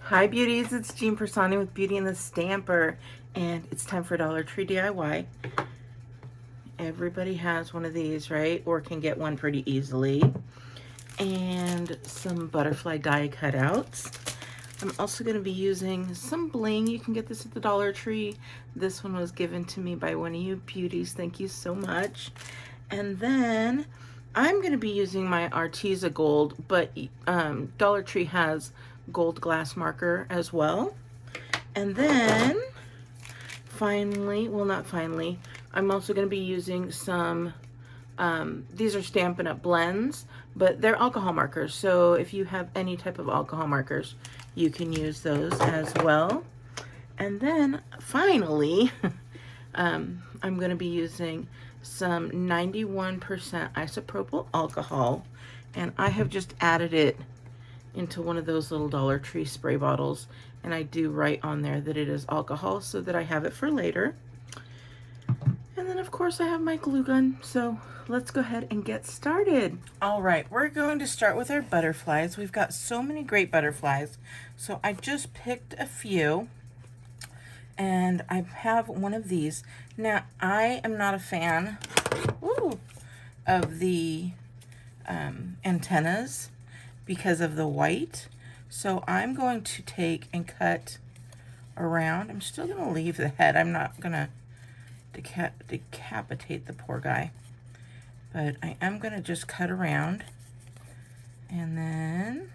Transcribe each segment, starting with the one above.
Hi beauties, it's Jean Persani with Beauty and the Stamper, and it's time for Dollar Tree DIY. Everybody has one of these, right? Or can get one pretty easily. And some butterfly die cutouts. I'm also going to be using some bling. You can get this at the Dollar Tree. This one was given to me by one of you beauties. Thank you so much. And then I'm going to be using my Arteza Gold, but Dollar Tree has gold glass marker as well. And then finally, well, not finally, I'm also going to be using some, these are Stampin' Up! Blends, but they're alcohol markers. So if you have any type of alcohol markers, you can use those as well. And then finally, I'm going to be using some 91% isopropyl alcohol, and I have just added it into one of those little Dollar Tree spray bottles, and I do write on there that it is alcohol so that I have it for later. And then of course I have my glue gun, so let's go ahead and get started. All right, we're going to start with our butterflies. We've got so many great butterflies, so I just picked a few, and I have one of these. Now, I am not a fan of the antennas because of the white. So I'm going to take and cut around. I'm still going to leave the head. I'm not going to decapitate the poor guy. But I am going to just cut around. And then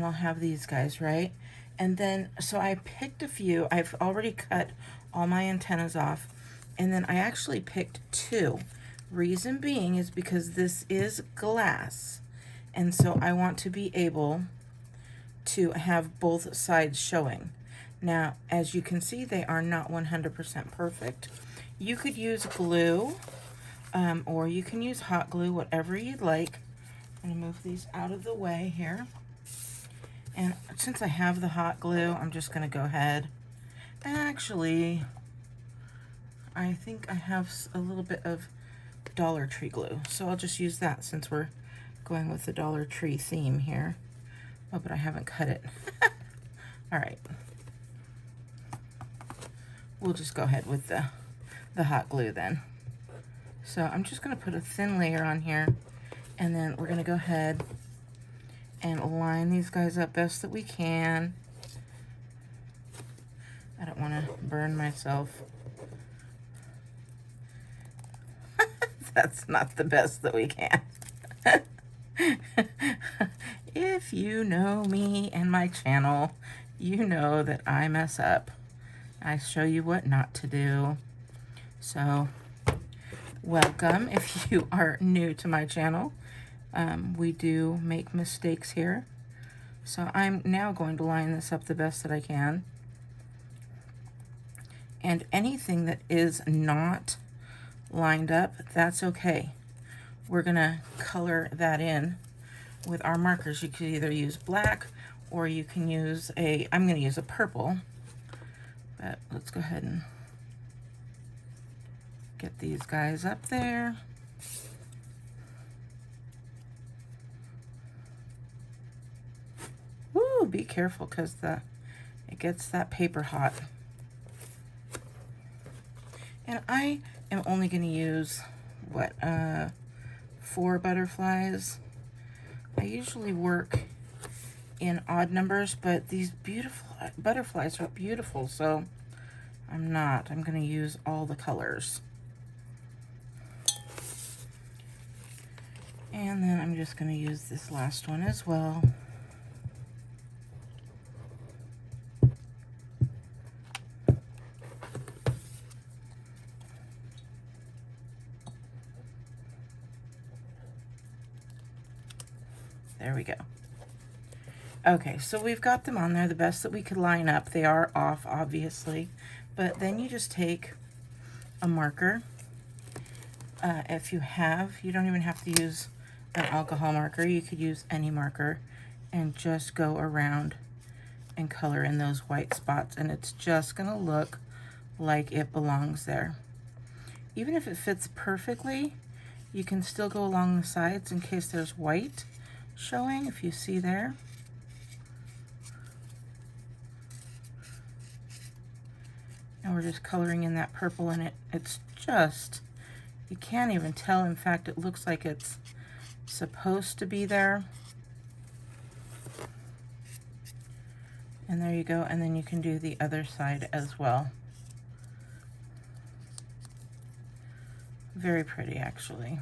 I'll have these guys, right? And then, so I picked a few. I've already cut all my antennas off. And then I actually picked two. Reason being is because this is glass, and so I want to be able to have both sides showing. Now, as you can see, they are not 100% perfect. You could use glue, or you can use hot glue, whatever you'd like. I'm going to move these out of the way here. And since I have the hot glue, I'm just going to go ahead. Actually, I think I have a little bit of Dollar Tree glue, so I'll just use that since we're going with the Dollar Tree theme here. Oh, but I haven't cut it. All right, we'll just go ahead with the hot glue then. So I'm just going to put a thin layer on here, and then we're going to go ahead and line these guys up best that we can. I don't want to burn myself. That's not the best that we can. If you know me and my channel, you know that I mess up. I show you what not to do. So, welcome if you are new to my channel. We do make mistakes here. So I'm now going to line this up the best that I can. And anything that is not lined up, that's okay. We're gonna color that in with our markers. You could either use black, or you can use I'm gonna use a purple, but let's go ahead and get these guys up there. Ooh, be careful, because it gets that paper hot. And I am only going to use, what, 4 butterflies. I usually work in odd numbers, but these beautiful butterflies are beautiful, so I'm not. I'm going to use all the colors. And then I'm just going to use this last one as well. There we go. Okay, so we've got them on there the best that we could line up. They are off, obviously, but then you just take a marker. If you don't even have to use an alcohol marker. You could use any marker and just go around and color in those white spots, and it's just gonna look like it belongs there. Even if it fits perfectly, you can still go along the sides in case there's white, showing, if you see there. And we're just coloring in that purple in it. It's just, you can't even tell. In fact, it looks like it's supposed to be there. And there you go. And then you can do the other side as well. Very pretty, actually.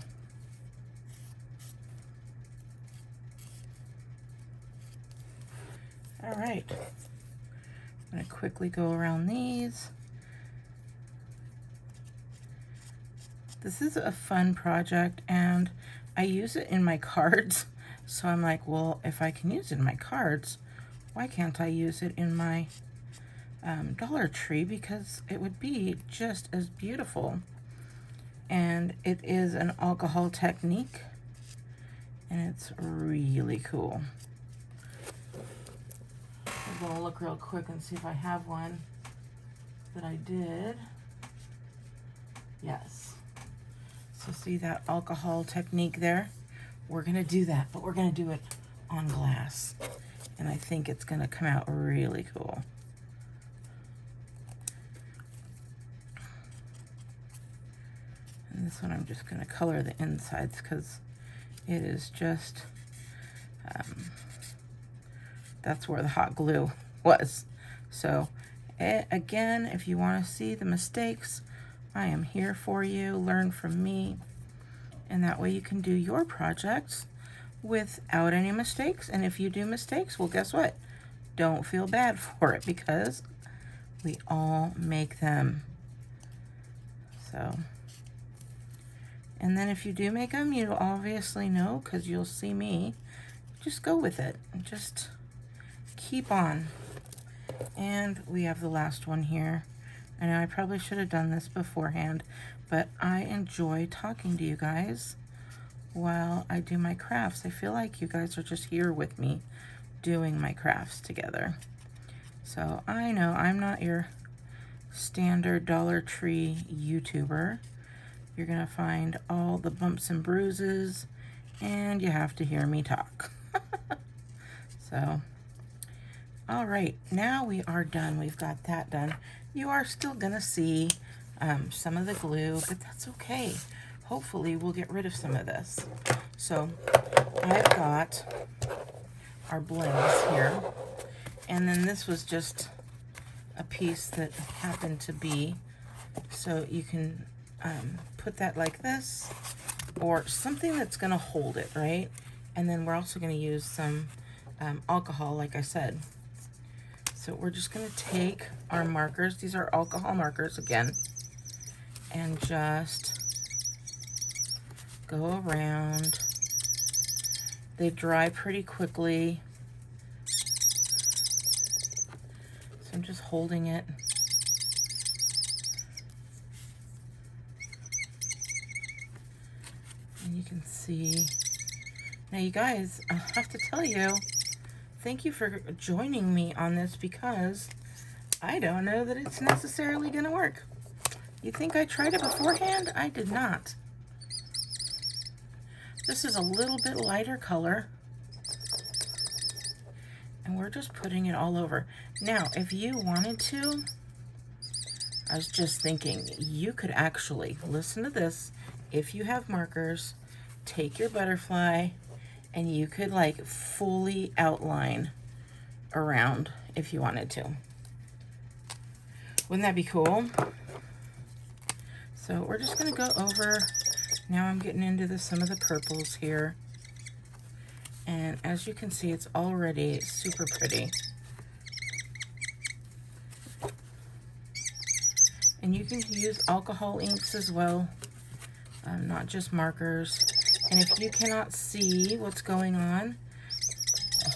All right. I'm going to quickly go around these. This is a fun project, and I use it in my cards. So I'm like, well, if I can use it in my cards, why can't I use it in my Dollar Tree? Because it would be just as beautiful. And it is an alcohol technique, and it's really cool. I'm gonna look real quick and see if I have one that I did. Yes. So see that alcohol technique there? We're gonna do that, but we're gonna do it on glass. And I think it's gonna come out really cool. And this one I'm just gonna color the insides because it is just, that's where the hot glue was. So again, if you wanna see the mistakes, I am here for you. Learn from me. And that way you can do your projects without any mistakes. And if you do mistakes, well, guess what? Don't feel bad for it because we all make them. So, and then if you do make them, you obviously know because you'll see me. Just go with it. Just keep on. And we have the last one here. I know I probably should have done this beforehand, but I enjoy talking to you guys while I do my crafts. I feel like you guys are just here with me doing my crafts together. So I know I'm not your standard Dollar Tree YouTuber. You're gonna find all the bumps and bruises, and you have to hear me talk. So, all right, now we are done. We've got that done. You are still gonna see some of the glue, but that's okay. Hopefully we'll get rid of some of this. So I've got our blends here, and then this was just a piece that happened to be, so you can put that like this, or something that's gonna hold it, right? And then we're also gonna use some alcohol, like I said. So we're just gonna take our markers, these are alcohol markers again, and just go around. They dry pretty quickly. So I'm just holding it. And you can see. Now you guys, I have to tell you, thank you for joining me on this because I don't know that it's necessarily going to work. You think I tried it beforehand? I did not. This is a little bit lighter color. And we're just putting it all over. Now, if you wanted to, I was just thinking, you could actually, listen to this, if you have markers, take your butterfly, and you could like fully outline around if you wanted to. Wouldn't that be cool? So we're just gonna go over, now I'm getting into some of the purples here. And as you can see, it's already super pretty. And you can use alcohol inks as well, not just markers. And if you cannot see what's going on,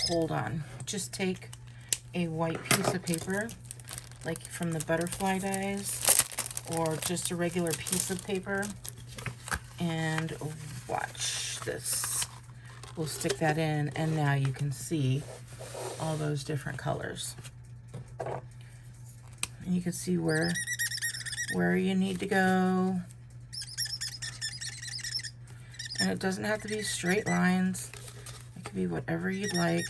hold on. Just take a white piece of paper, like from the butterfly dies, or just a regular piece of paper, and watch this. We'll stick that in, and now you can see all those different colors. And you can see where you need to go. And it doesn't have to be straight lines. It can could be whatever you'd like.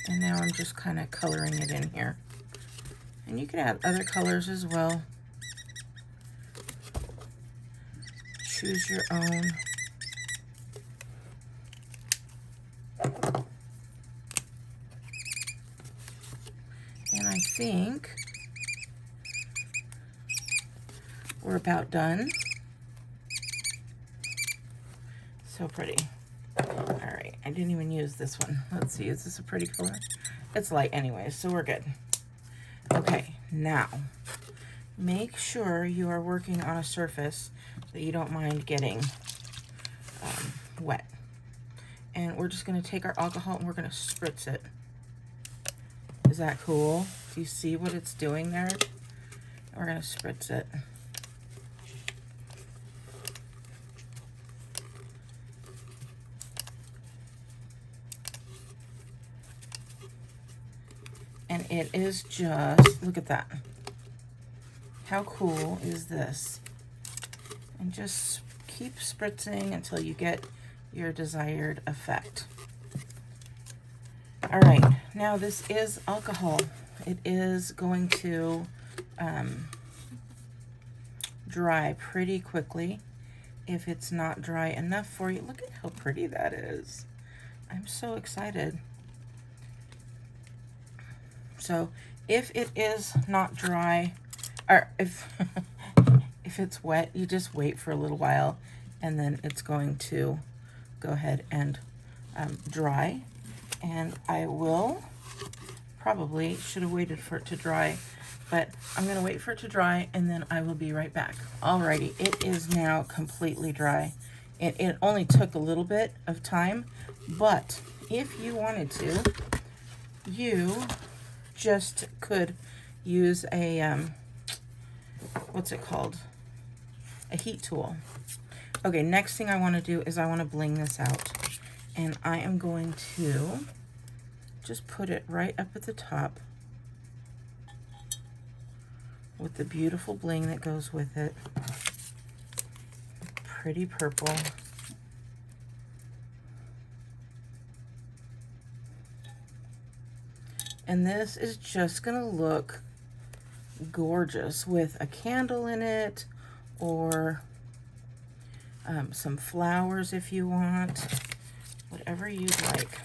And now I'm just kind of coloring it in here. And you can add other colors as well. Choose your own. And I think we're about done. So pretty. All right, I didn't even use this one. Let's see, is this a pretty color? It's light anyway, so we're good. Okay, now make sure you are working on a surface that you don't mind getting wet. And we're just gonna take our alcohol and we're gonna spritz it. Is that cool? Do you see what it's doing there? We're gonna spritz it. And it is just, look at that. How cool is this? And just keep spritzing until you get your desired effect. All right, now this is alcohol. It is going to dry pretty quickly. If it's not dry enough for you, look at how pretty that is. I'm so excited. So if it is not dry, or if if it's wet, you just wait for a little while and then it's going to go ahead and dry. And I will probably should have waited for it to dry, but I'm gonna wait for it to dry and then I will be right back. Alrighty, it is now completely dry. It only took a little bit of time, but if you wanted to, you just could use a, what's it called? A heat tool. Okay, next thing I wanna do is I wanna bling this out. And I am going to just put it right up at the top with the beautiful bling that goes with it. Pretty purple. And this is just gonna look gorgeous with a candle in it, or some flowers if you want, whatever you'd like.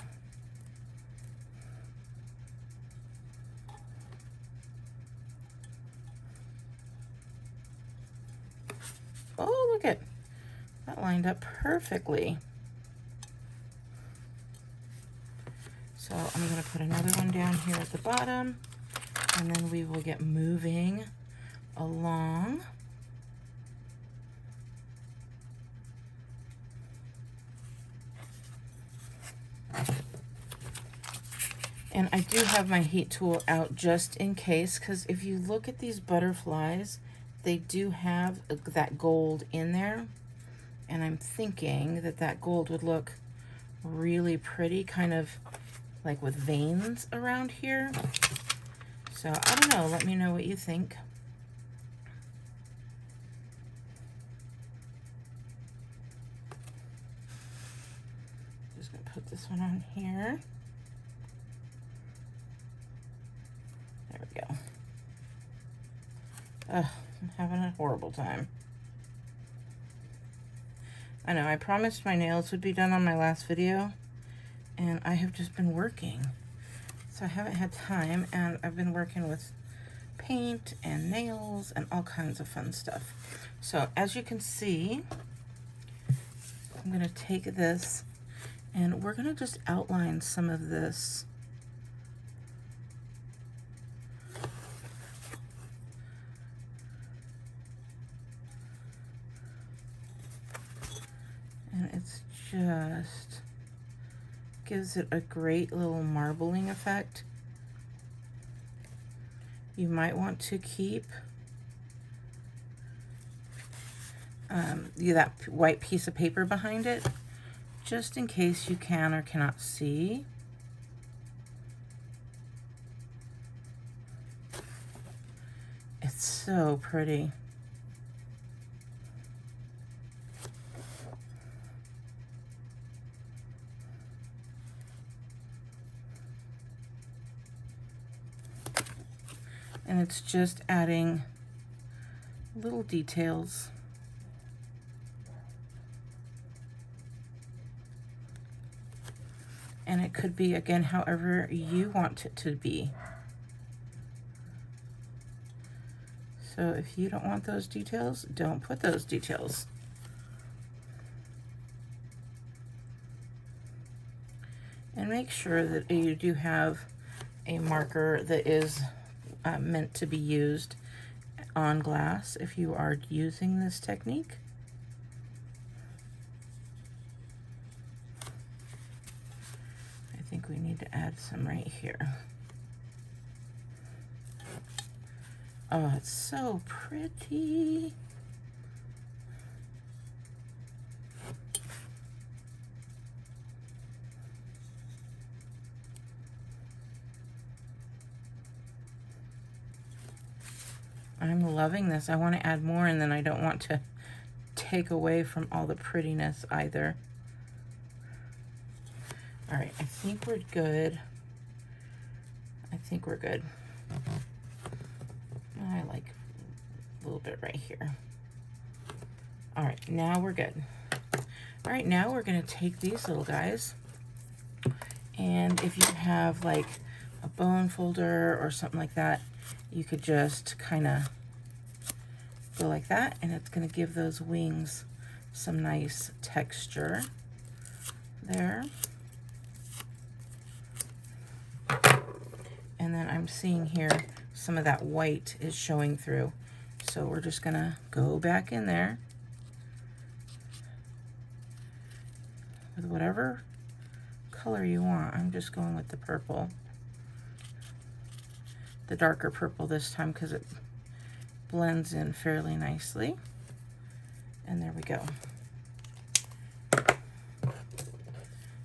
Oh, look at that, lined up perfectly. So I'm going to put another one down here at the bottom, and then we will get moving along. And I do have my heat tool out just in case, because if you look at these butterflies, they do have that gold in there. And I'm thinking that that gold would look really pretty, kind of like with veins around here. So I don't know, let me know what you think. Just gonna put this one on here. There we go. Ugh, I'm having a horrible time. I know, I promised my nails would be done on my last video, and I have just been working. So I haven't had time, and I've been working with paint and nails and all kinds of fun stuff. So as you can see, I'm gonna take this and we're gonna just outline some of this. And it's just gives it a great little marbling effect. You might want to keep that white piece of paper behind it, just in case you can or cannot see. It's so pretty. And it's just adding little details. And it could be, again, however you want it to be. So if you don't want those details, don't put those details. And make sure that you do have a marker that is meant to be used on glass if you are using this technique. I think we need to add some right here. Oh, it's so pretty. I'm loving this. I want to add more, and then I don't want to take away from all the prettiness either. All right, I think we're good. I think we're good. I like a little bit right here. All right, now we're good. All right, now we're gonna take these little guys, and if you have like a bone folder or something like that, you could just kind of go like that, and it's gonna give those wings some nice texture there. And then I'm seeing here some of that white is showing through. So we're just gonna go back in there with whatever color you want. I'm just going with the purple, the darker purple this time, because it blends in fairly nicely. And there we go.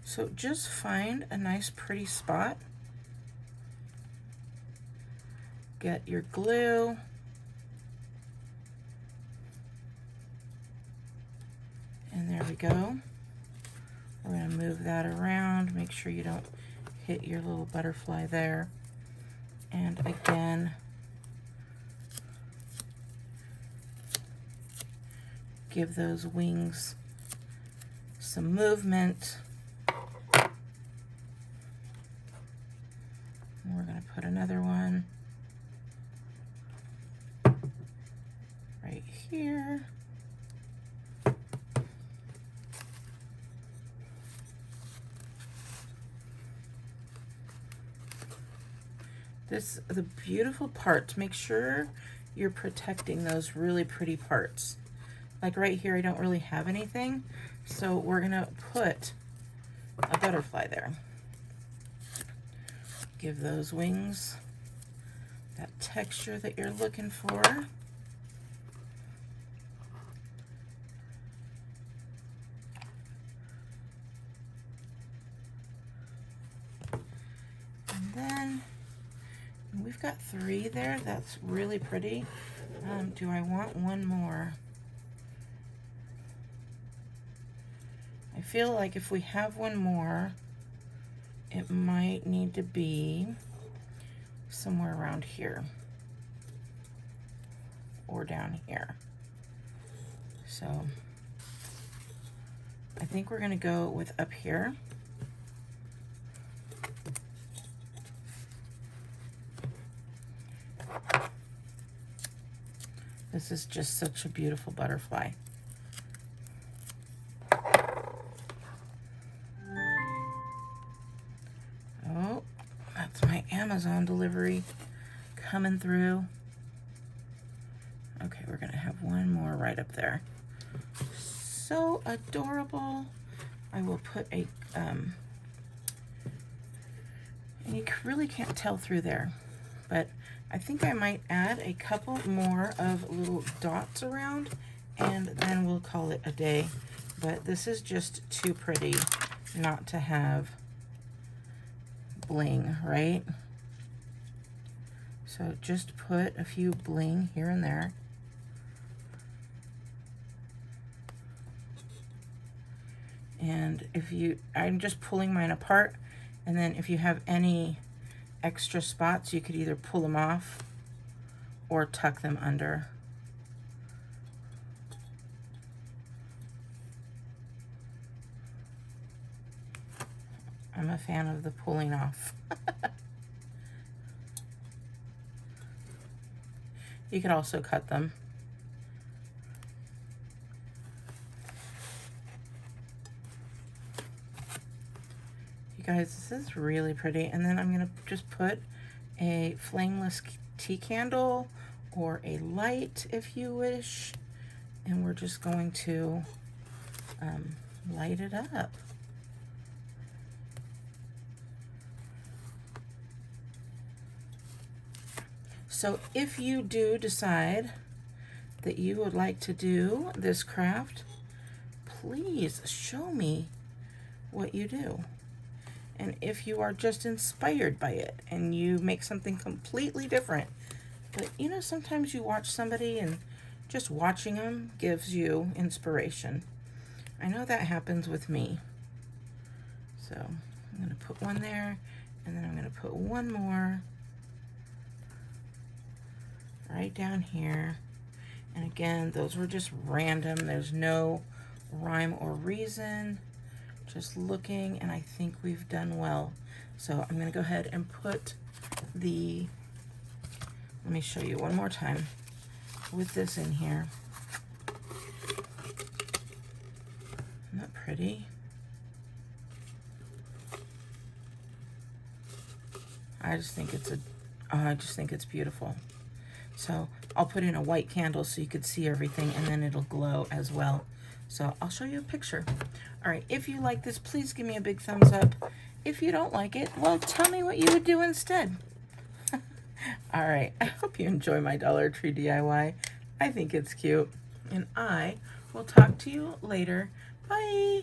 So just find a nice pretty spot. Get your glue. And there we go. We're going to move that around. Make sure you don't hit your little butterfly there. And again, give those wings some movement. And we're going to put another one right here. The beautiful parts, make sure you're protecting those really pretty parts. Like right here, I don't really have anything, so we're gonna put a butterfly there. Give those wings that texture that you're looking for. And then we've got 3 there. That's really pretty. Do I want one more? I feel like if we have one more, it might need to be somewhere around here or down here. So I think we're going to go with up here. This is just such a beautiful butterfly. Oh, that's my Amazon delivery coming through. Okay, we're gonna have one more right up there. So adorable. I will put a, and you really can't tell through there, but I think I might add a couple more of little dots around, and then we'll call it a day. But this is just too pretty not to have bling, right? So just put a few bling here and there. And if you, I'm just pulling mine apart, and then if you have any extra spots, you could either pull them off or tuck them under. I'm a fan of the pulling off. You could also cut them. You guys, this is really pretty. And then I'm gonna just put a flameless tea candle or a light if you wish. And we're just going to light it up. So if you do decide that you would like to do this craft, please show me what you do. And if you are just inspired by it and you make something completely different, but you know, sometimes you watch somebody and just watching them gives you inspiration. I know that happens with me. So I'm going to put one there, and then I'm going to put one more right down here. And again, those were just random. There's no rhyme or reason. Just looking, and I think we've done well. So I'm going to go ahead and put the, let me show you one more time with this in here. Isn't that pretty? I just think it's beautiful. So I'll put in a white candle so you could see everything, and then it'll glow as well. So I'll show you a picture. All right, if you like this, please give me a big thumbs up. If you don't like it, well, tell me what you would do instead. All right, I hope you enjoy my Dollar Tree DIY. I think it's cute, and I will talk to you later. Bye.